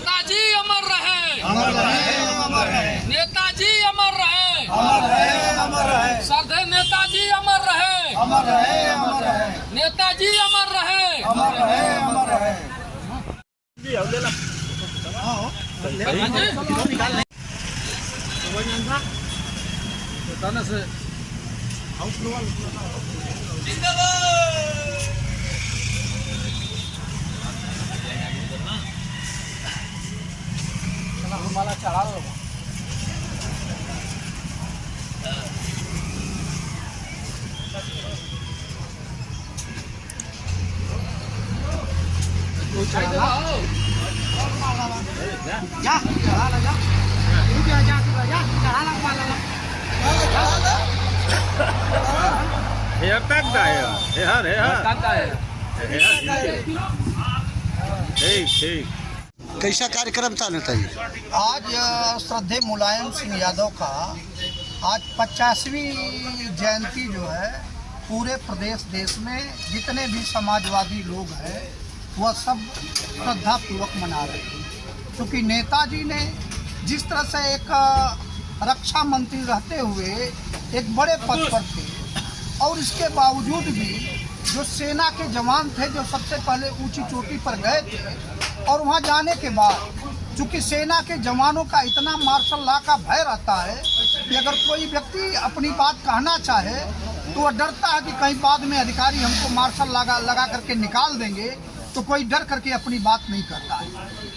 नेताजी अमर रहे, अमर रहे, अमर रहे। नेताजी अमर रहे, अमर रहे, अमर रहे। सरदार नेताजी अमर रहे, अमर रहे, अमर रहे। नेताजी अमर रहे, अमर रहे, अमर रहे। माला चढ़ा लो। जा चढ़ा ला जा जा चढ़ा ला माला ठीक। कैसा कार्यक्रम था नेताजी? आज श्रद्धेय मुलायम सिंह यादव का आज 50वीं जयंती जो है पूरे प्रदेश देश में जितने भी समाजवादी लोग हैं वह सब श्रद्धापूर्वक मना रहे हैं, क्योंकि नेताजी ने जिस तरह से एक रक्षा मंत्री रहते हुए एक बड़े पद पर थे और इसके बावजूद भी जो सेना के जवान थे जो सबसे पहले ऊंची चोटी पर गए थे और वहां जाने के बाद चूँकि सेना के जवानों का इतना मार्शल लॉ का भय रहता है कि अगर कोई व्यक्ति अपनी बात कहना चाहे तो वह डरता है कि कहीं बाद में अधिकारी हमको मार्शल लगा करके निकाल देंगे, तो कोई डर करके अपनी बात नहीं करता है।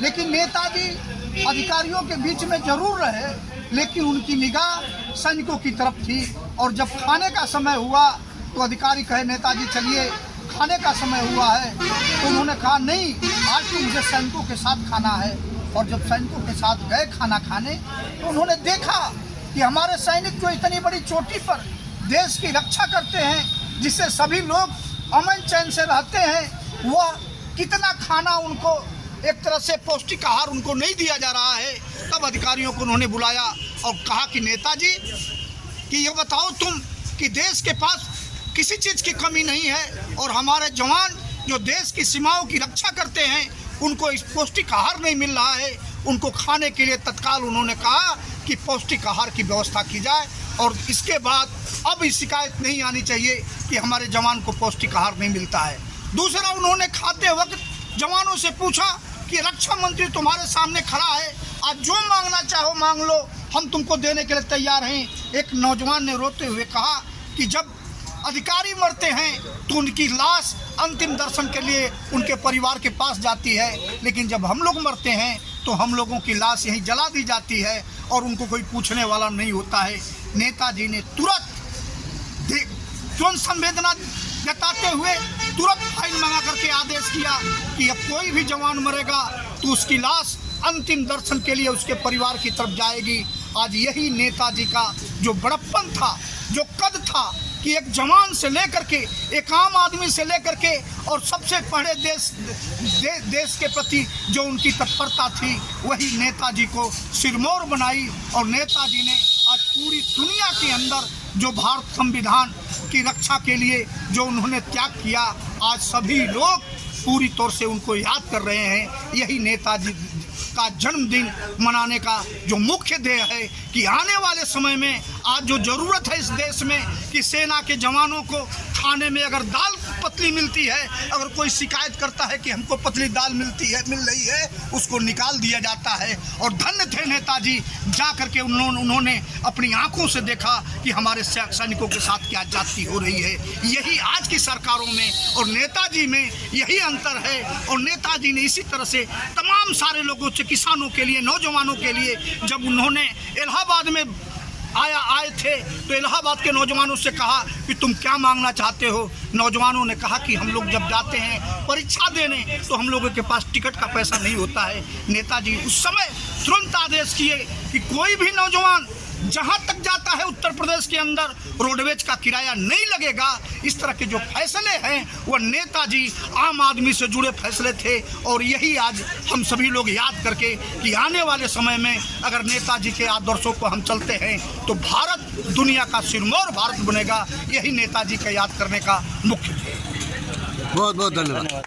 लेकिन नेताजी अधिकारियों के बीच में जरूर रहे, लेकिन उनकी निगाह सैनिकों की तरफ थी और जब खाने का समय हुआ तो अधिकारी कहे नेताजी चलिए खाने का समय हुआ है, तो उन्होंने कहा नहीं आज तो मुझे सैनिकों के साथ खाना है। और जब सैनिकों के साथ गए खाना खाने तो उन्होंने देखा कि हमारे सैनिक जो इतनी बड़ी चोटी पर देश की रक्षा करते हैं, जिससे सभी लोग अमन चैन से रहते हैं, वह कितना खाना उनको एक तरह से पौष्टिक आहार उनको नहीं दिया जा रहा है। तब अधिकारियों को उन्होंने बुलाया और कहा कि नेताजी कि ये बताओ तुम कि देश के पास किसी चीज़ की कमी नहीं है और हमारे जवान जो देश की सीमाओं की रक्षा करते हैं उनको इस पौष्टिक आहार नहीं मिल रहा है। उनको खाने के लिए तत्काल उन्होंने कहा कि पौष्टिक आहार की व्यवस्था की जाए और इसके बाद अब इस शिकायत नहीं आनी चाहिए कि हमारे जवान को पौष्टिक आहार नहीं मिलता है। दूसरा, उन्होंने खाते वक्त जवानों से पूछा कि रक्षा मंत्री तुम्हारे सामने खड़ा है, आज जो मांगना चाहो मांग लो, हम तुमको देने के लिए तैयार हैं। एक नौजवान ने रोते हुए कहा कि जब अधिकारी मरते हैं तो उनकी लाश अंतिम दर्शन के लिए उनके परिवार के पास जाती है, लेकिन जब हम लोग मरते हैं तो हम लोगों की लाश यहीं जला दी जाती है और उनको कोई पूछने वाला नहीं होता है। नेताजी ने तुरंत संवेदना जताते हुए तुरंत फाइल मंगा करके आदेश किया कि अब कोई भी जवान मरेगा तो उसकी लाश अंतिम दर्शन के लिए उसके परिवार की तरफ जाएगी। आज यही नेताजी का जो बड़प्पन था, जो कद था कि एक जवान से लेकर के एक आम आदमी से लेकर के और सबसे पहले देश के प्रति जो उनकी तत्परता थी, वही नेताजी को सिरमौर बनाई। और नेताजी ने आज पूरी दुनिया के अंदर जो भारत संविधान की रक्षा के लिए जो उन्होंने त्याग किया, आज सभी लोग पूरी तौर से उनको याद कर रहे हैं। यही नेताजी का जन्मदिन मनाने का जो मुख्य ध्येय है कि आने वाले समय में आज जो ज़रूरत है इस देश में कि सेना के जवानों को खाने में अगर दाल पतली मिलती है, अगर कोई शिकायत करता है कि हमको पतली दाल मिल रही है, उसको निकाल दिया जाता है। और धन्य थे नेताजी, जा करके उन्होंने अपनी आंखों से देखा कि हमारे सैनिकों के साथ क्या जाति हो रही है। यही आज की सरकारों में और नेताजी में यही अंतर है। और नेताजी ने इसी तरह से तमाम सारे लोगों से, किसानों के लिए, नौजवानों के लिए, जब उन्होंने इलाहाबाद में आए थे तो इलाहाबाद के नौजवानों से कहा कि तुम क्या मांगना चाहते हो। नौजवानों ने कहा कि हम लोग जब जाते हैं परीक्षा देने तो हम लोगों के पास टिकट का पैसा नहीं होता है। नेताजी उस समय तुरंत आदेश किए कि कोई भी नौजवान जहां तक जाता है उत्तर प्रदेश के अंदर रोडवेज का किराया नहीं लगेगा। इस तरह के जो फैसले हैं वह नेताजी आम आदमी से जुड़े फैसले थे। और यही आज हम सभी लोग याद करके कि आने वाले समय में अगर नेताजी के आदर्शों को हम चलते हैं तो भारत दुनिया का सिरमौर भारत बनेगा। यही नेताजी का याद करने का मुख्य ध्येय। बहुत बहुत धन्यवाद।